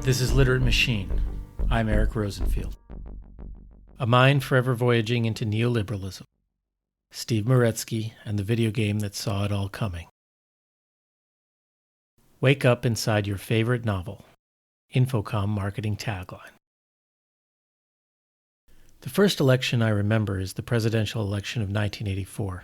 This is Literate Machine. I'm Eric Rosenfield. A Mind Forever Voyaging into Neoliberalism. Steve Meretzky and the video game that saw it all coming. Wake up inside your favorite novel. Infocom marketing tagline. The first election I remember is the presidential election of 1984.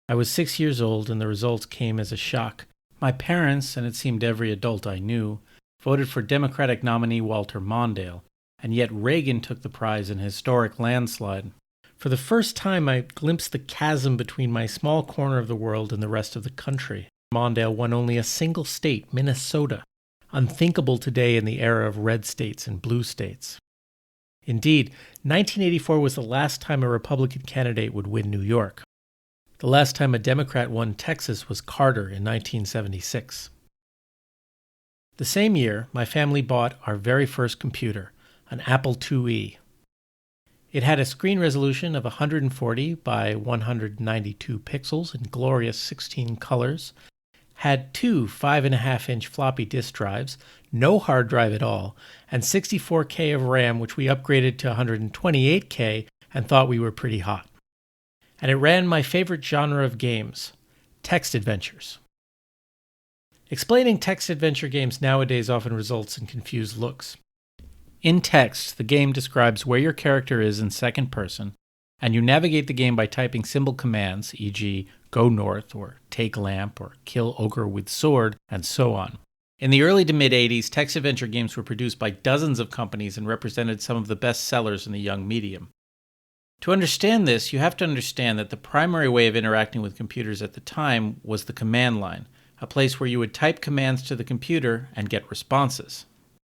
I was 6 years old and the results came as a shock. My parents, and it seemed every adult I knew, voted for Democratic nominee Walter Mondale, and yet Reagan took the prize in a historic landslide. For the first time, I glimpsed the chasm between my small corner of the world and the rest of the country. Mondale won only a single state, Minnesota, unthinkable today in the era of red states and blue states. Indeed, 1984 was the last time a Republican candidate would win New York. The last time a Democrat won Texas was Carter in 1976. The same year, my family bought our very first computer, an Apple IIe. It had a screen resolution of 140 by 192 pixels in glorious 16 colors, had two 5.5-inch floppy disk drives, no hard drive at all, and 64K of RAM, which we upgraded to 128K and thought we were pretty hot. And it ran my favorite genre of games, text adventures. Explaining text adventure games nowadays often results in confused looks. In text, the game describes where your character is in second person, and you navigate the game by typing simple commands, e.g., go north, or take lamp, or kill ogre with sword, and so on. In the early to mid-'80s, text adventure games were produced by dozens of companies and represented some of the best sellers in the young medium. To understand this, you have to understand that the primary way of interacting with computers at the time was the command line, a place where you would type commands to the computer and get responses.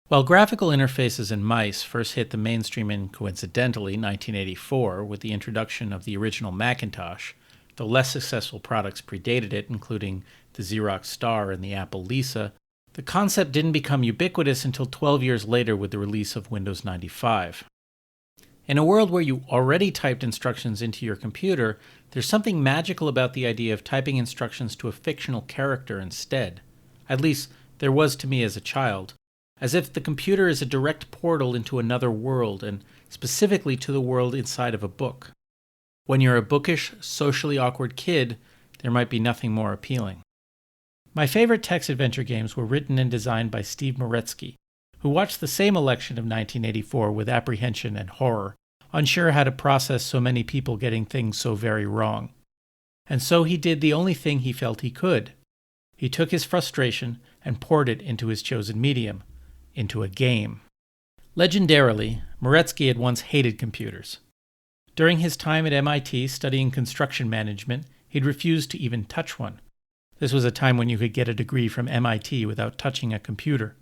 While graphical interfaces and mice first hit the mainstream in, coincidentally, 1984 with the introduction of the original Macintosh, though less successful products predated it, including the Xerox Star and the Apple Lisa, the concept didn't become ubiquitous until 12 years later with the release of Windows 95. In a world where you already typed instructions into your computer, there's something magical about the idea of typing instructions to a fictional character instead. At least, there was to me as a child. As if the computer is a direct portal into another world, and specifically to the world inside of a book. When you're a bookish, socially awkward kid, there might be nothing more appealing. My favorite text adventure games were written and designed by Steve Meretzky, who watched the same election of 1984 with apprehension and horror, unsure how to process so many people getting things so very wrong. And so he did the only thing he felt he could. He took his frustration and poured it into his chosen medium, into a game. Legendarily, Meretzky had once hated computers. During his time at MIT studying construction management, he'd refused to even touch one. This was a time when you could get a degree from MIT without touching a computer.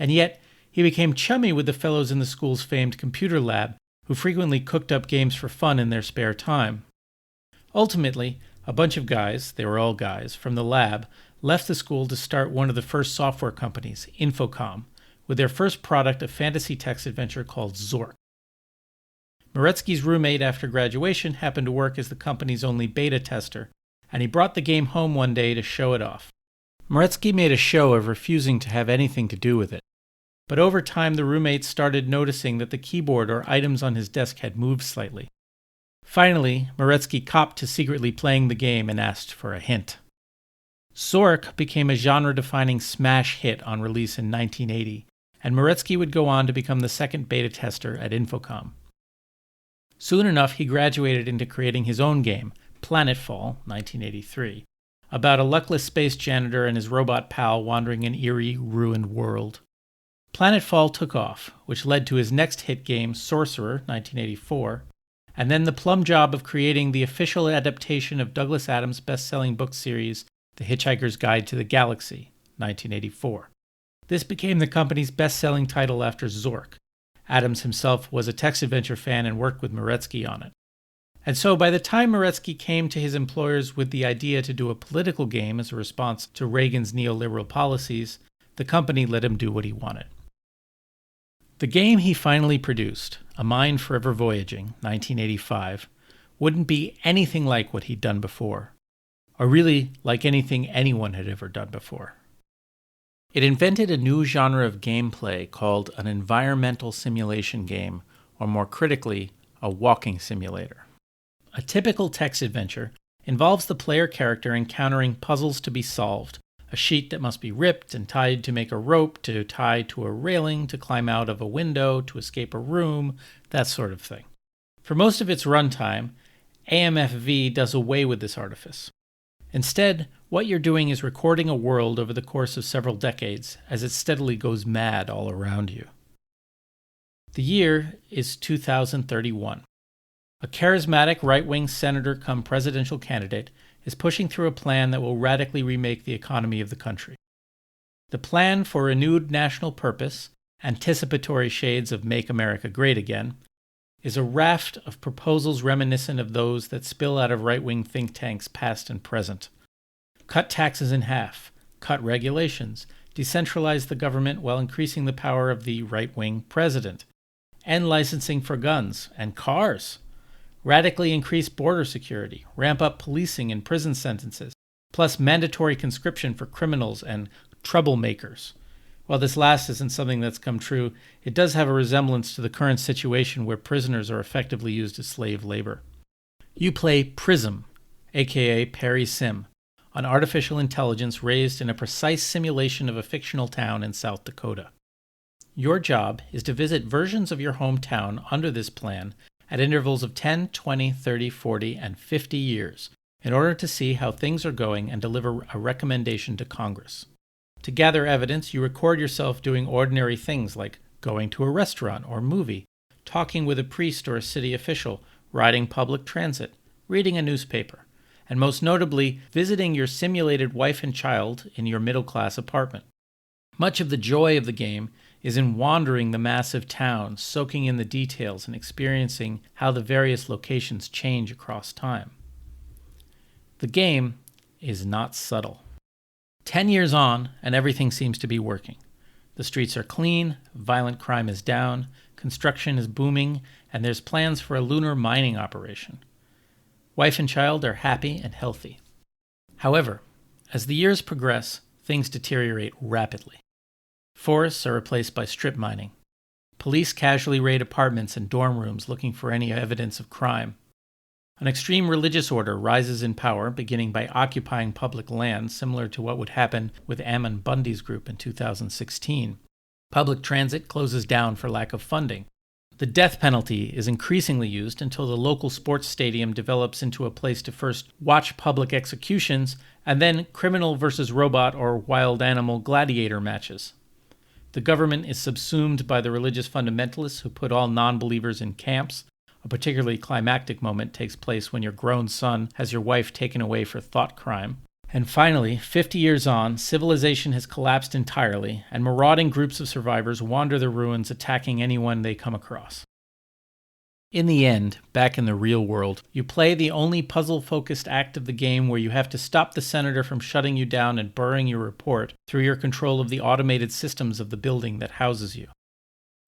And yet, he became chummy with the fellows in the school's famed computer lab, who frequently cooked up games for fun in their spare time. Ultimately, a bunch of guys, they were all guys, from the lab, left the school to start one of the first software companies, Infocom, with their first product a fantasy text adventure called Zork. Meretzky's roommate after graduation happened to work as the company's only beta tester, and he brought the game home one day to show it off. Meretzky made a show of refusing to have anything to do with it. But over time, the roommates started noticing that the keyboard or items on his desk had moved slightly. Finally, Meretzky copped to secretly playing the game and asked for a hint. Zork became a genre-defining smash hit on release in 1980, and Meretzky would go on to become the second beta tester at Infocom. Soon enough, he graduated into creating his own game, Planetfall, 1983, about a luckless space janitor and his robot pal wandering an eerie, ruined world. Planetfall took off, which led to his next hit game, Sorcerer, 1984, and then the plum job of creating the official adaptation of Douglas Adams' best-selling book series, The Hitchhiker's Guide to the Galaxy, 1984. This became the company's best-selling title after Zork. Adams himself was a text adventure fan and worked with Meretzky on it. And so by the time Meretzky came to his employers with the idea to do a political game as a response to Reagan's neoliberal policies, the company let him do what he wanted. The game he finally produced, A Mind Forever Voyaging, 1985, wouldn't be anything like what he'd done before, or really like anything anyone had ever done before. It invented a new genre of gameplay called an environmental simulation game, or more critically, a walking simulator. A typical text adventure involves the player character encountering puzzles to be solved, a sheet that must be ripped and tied to make a rope to tie to a railing to climb out of a window to escape a room, that sort of thing. For most of its runtime, AMFV does away with this artifice. Instead, what you're doing is recording a world over the course of several decades as it steadily goes mad all around you. The year is 2031. A charismatic right-wing senator-cum-presidential candidate is pushing through a plan that will radically remake the economy of the country. The plan for renewed national purpose, anticipatory shades of Make America Great Again, is a raft of proposals reminiscent of those that spill out of right-wing think tanks past and present. Cut taxes in half, cut regulations, decentralize the government while increasing the power of the right-wing president, end licensing for guns and cars, radically increase border security, ramp up policing and prison sentences, plus mandatory conscription for criminals and troublemakers. While this last isn't something that's come true, it does have a resemblance to the current situation where prisoners are effectively used as slave labor. You play Prism, aka Perry Sim, an artificial intelligence raised in a precise simulation of a fictional town in South Dakota. Your job is to visit versions of your hometown under this plan at intervals of 10, 20, 30, 40, and 50 years in order to see how things are going and deliver a recommendation to Congress. To gather evidence, you record yourself doing ordinary things like going to a restaurant or movie, talking with a priest or a city official, riding public transit, reading a newspaper, and most notably, visiting your simulated wife and child in your middle-class apartment. Much of the joy of the game is in wandering the massive town, soaking in the details and experiencing how the various locations change across time. The game is not subtle. 10 years on, and everything seems to be working. The streets are clean, violent crime is down, construction is booming, and there's plans for a lunar mining operation. Wife and child are happy and healthy. However, as the years progress, things deteriorate rapidly. Forests are replaced by strip mining. Police casually raid apartments and dorm rooms looking for any evidence of crime. An extreme religious order rises in power, beginning by occupying public land, similar to what would happen with Ammon Bundy's group in 2016. Public transit closes down for lack of funding. The death penalty is increasingly used until the local sports stadium develops into a place to first watch public executions and then criminal versus robot or wild animal gladiator matches. The government is subsumed by the religious fundamentalists who put all non-believers in camps. A particularly climactic moment takes place when your grown son has your wife taken away for thought crime. And finally, 50 years on, civilization has collapsed entirely, and marauding groups of survivors wander the ruins attacking anyone they come across. In the end, back in the real world, you play the only puzzle-focused act of the game where you have to stop the senator from shutting you down and burying your report through your control of the automated systems of the building that houses you.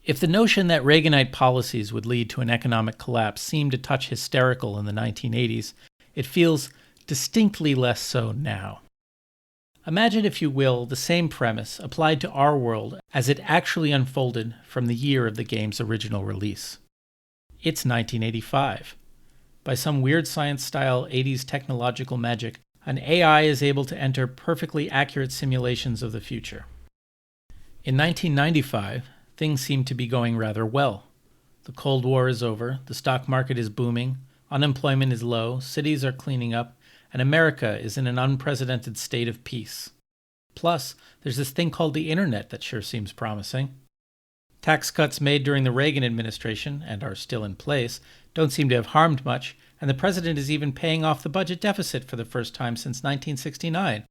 If the notion that Reaganite policies would lead to an economic collapse seemed a touch hysterical in the 1980s, it feels distinctly less so now. Imagine, if you will, the same premise applied to our world as it actually unfolded from the year of the game's original release. It's 1985. By some weird science-style 80s technological magic, an AI is able to enter perfectly accurate simulations of the future. In 1995, things seem to be going rather well. The Cold War is over, the stock market is booming, unemployment is low, cities are cleaning up, and America is in an unprecedented state of peace. Plus, there's this thing called the internet that sure seems promising. Tax cuts made during the Reagan administration, and are still in place, don't seem to have harmed much, and the president is even paying off the budget deficit for the first time since 1969.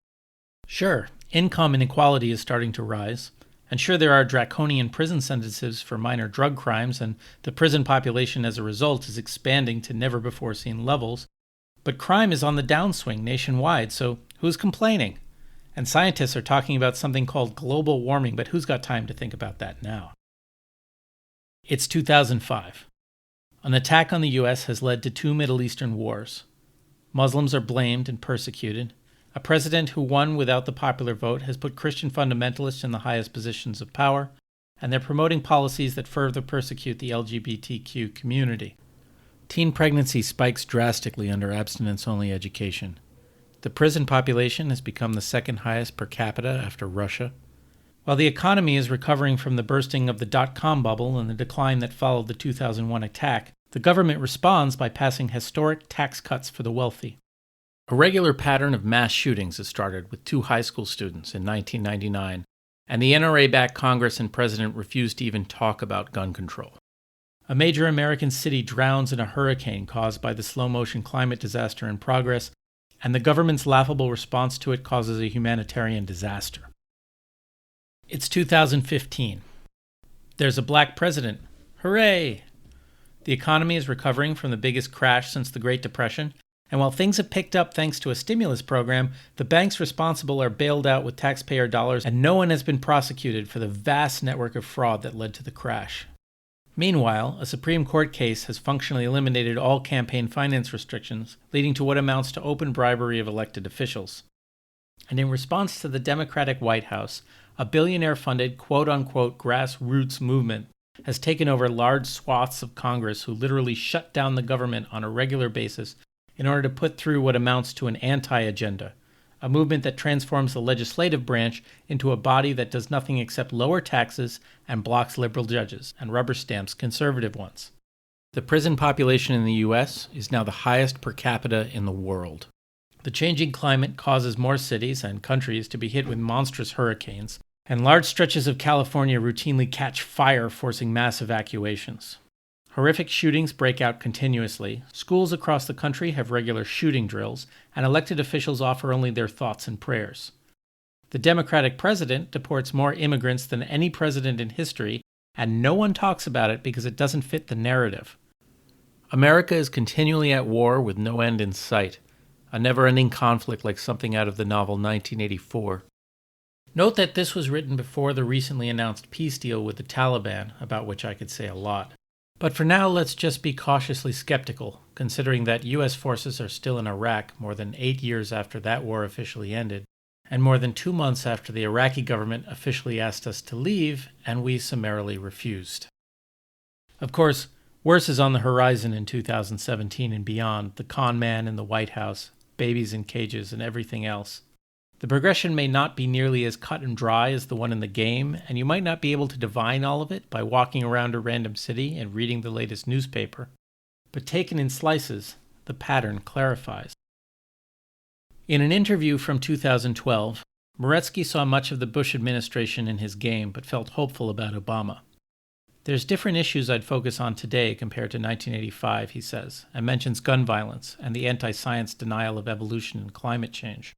Sure, income inequality is starting to rise, and sure there are draconian prison sentences for minor drug crimes, and the prison population as a result is expanding to never-before-seen levels, but crime is on the downswing nationwide, so who's complaining? And scientists are talking about something called global warming, but who's got time to think about that now? It's 2005. An attack on the U.S. has led to 2 Middle Eastern wars. Muslims are blamed and persecuted. A A president who won without the popular vote has put Christian fundamentalists in the highest positions of power, and they're promoting policies that further persecute the LGBTQ community. Teen pregnancy spikes drastically under abstinence-only education. The prison population has become the second highest per capita after Russia. While the economy is recovering from the bursting of the dot-com bubble and the decline that followed the 2001 attack, the government responds by passing historic tax cuts for the wealthy. A regular pattern of mass shootings has started with 2 high school students in 1999, and the NRA-backed Congress and president refuse to even talk about gun control. A major American city drowns in a hurricane caused by the slow-motion climate disaster in progress, and the government's laughable response to it causes a humanitarian disaster. It's 2015. There's a black president. Hooray! The economy is recovering from the biggest crash since the Great Depression, and while things have picked up thanks to a stimulus program, the banks responsible are bailed out with taxpayer dollars, and no one has been prosecuted for the vast network of fraud that led to the crash. Meanwhile, a Supreme Court case has functionally eliminated all campaign finance restrictions, leading to what amounts to open bribery of elected officials. And in response to the Democratic White House, a billionaire-funded quote-unquote grassroots movement has taken over large swaths of Congress who literally shut down the government on a regular basis in order to put through what amounts to an anti-agenda, a movement that transforms the legislative branch into a body that does nothing except lower taxes and blocks liberal judges and rubber stamps conservative ones. The prison population in the U.S. is now the highest per capita in the world. The changing climate causes more cities and countries to be hit with monstrous hurricanes, and large stretches of California routinely catch fire, forcing mass evacuations. Horrific shootings break out continuously, schools across the country have regular shooting drills, and elected officials offer only their thoughts and prayers. The Democratic president deports more immigrants than any president in history, and no one talks about it because it doesn't fit the narrative. America is continually at war with no end in sight, a never-ending conflict like something out of the novel 1984. Note that this was written before the recently announced peace deal with the Taliban, about which I could say a lot. But for now, let's just be cautiously skeptical, considering that U.S. forces are still in Iraq more than 8 years after that war officially ended, and more than 2 months after the Iraqi government officially asked us to leave, and we summarily refused. Of course, worse is on the horizon in 2017 and beyond, the con man in the White House, babies in cages, and everything else. The progression may not be nearly as cut and dry as the one in the game, and you might not be able to divine all of it by walking around a random city and reading the latest newspaper. But taken in slices, the pattern clarifies. In an interview from 2012, Meretzky saw much of the Bush administration in his game, but felt hopeful about Obama. There's different issues I'd focus on today compared to 1985, he says, and mentions gun violence and the anti-science denial of evolution and climate change.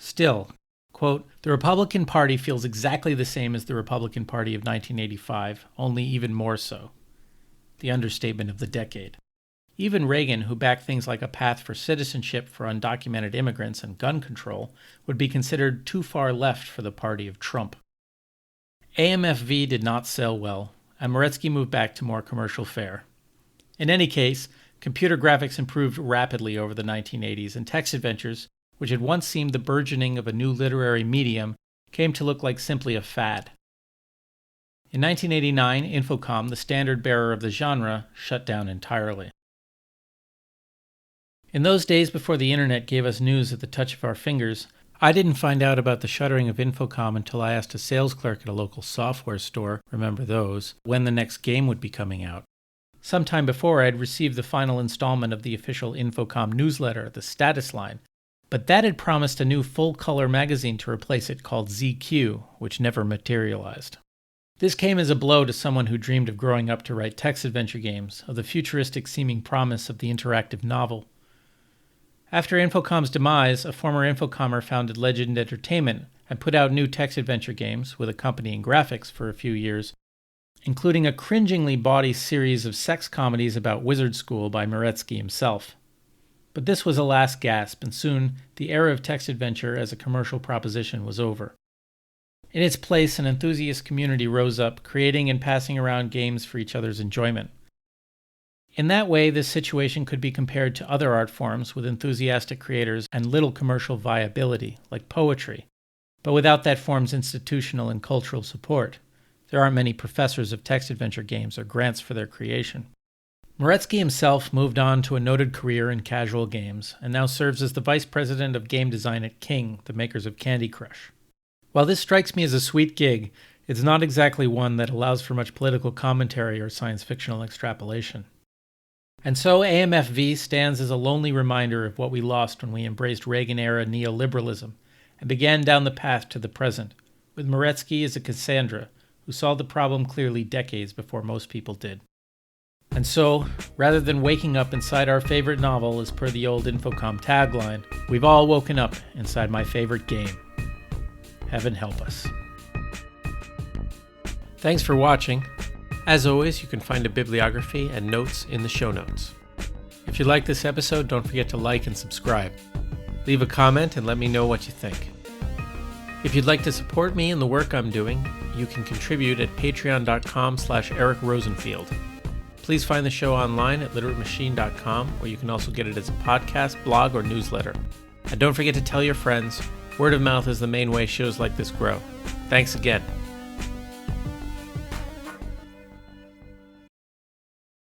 Still, quote, the Republican Party feels exactly the same as the Republican Party of 1985, only even more so. The understatement of the decade. Even Reagan, who backed things like a path for citizenship for undocumented immigrants and gun control, would be considered too far left for the party of Trump. AMFV did not sell well, and Meretzky moved back to more commercial fare. In any case, computer graphics improved rapidly over the 1980s, and text adventures, which had once seemed the burgeoning of a new literary medium, came to look like simply a fad. In 1989, Infocom, the standard-bearer of the genre, shut down entirely. In those days before the internet gave us news at the touch of our fingers, I didn't find out about the shuttering of Infocom until I asked a sales clerk at a local software store, remember those, when the next game would be coming out. Sometime before, I had received the final installment of the official Infocom newsletter, the Status Line, but that had promised a new full-color magazine to replace it called ZQ, which never materialized. This came as a blow to someone who dreamed of growing up to write text-adventure games, of the futuristic-seeming promise of the interactive novel. After Infocom's demise, a former Infocomer founded Legend Entertainment and put out new text-adventure games with accompanying graphics for a few years, including a cringingly bawdy series of sex comedies about wizard school by Meretzky himself. But this was a last gasp, and soon the era of text adventure as a commercial proposition was over. In its place, an enthusiast community rose up, creating and passing around games for each other's enjoyment. In that way, this situation could be compared to other art forms with enthusiastic creators and little commercial viability, like poetry, but without that form's institutional and cultural support. There aren't many professors of text adventure games or grants for their creation. Meretzky himself moved on to a noted career in casual games and now serves as the vice president of game design at King, the makers of Candy Crush. While this strikes me as a sweet gig, it's not exactly one that allows for much political commentary or science fictional extrapolation. And so AMFV stands as a lonely reminder of what we lost when we embraced Reagan-era neoliberalism and began down the path to the present, with Meretzky as a Cassandra who saw the problem clearly decades before most people did. And so, rather than waking up inside our favorite novel as per the old Infocom tagline, we've all woken up inside my favorite game. Heaven help us. Thanks for watching. As always, you can find a bibliography and notes in the show notes. If you like this episode, don't forget to like and subscribe. Leave a comment and let me know what you think. If you'd like to support me in the work I'm doing, you can contribute at patreon.com/Eric Rosenfield. Please find the show online at literatemachine.com, where you can also get it as a podcast, blog, or newsletter. And don't forget to tell your friends. Word of mouth is the main way shows like this grow. Thanks again.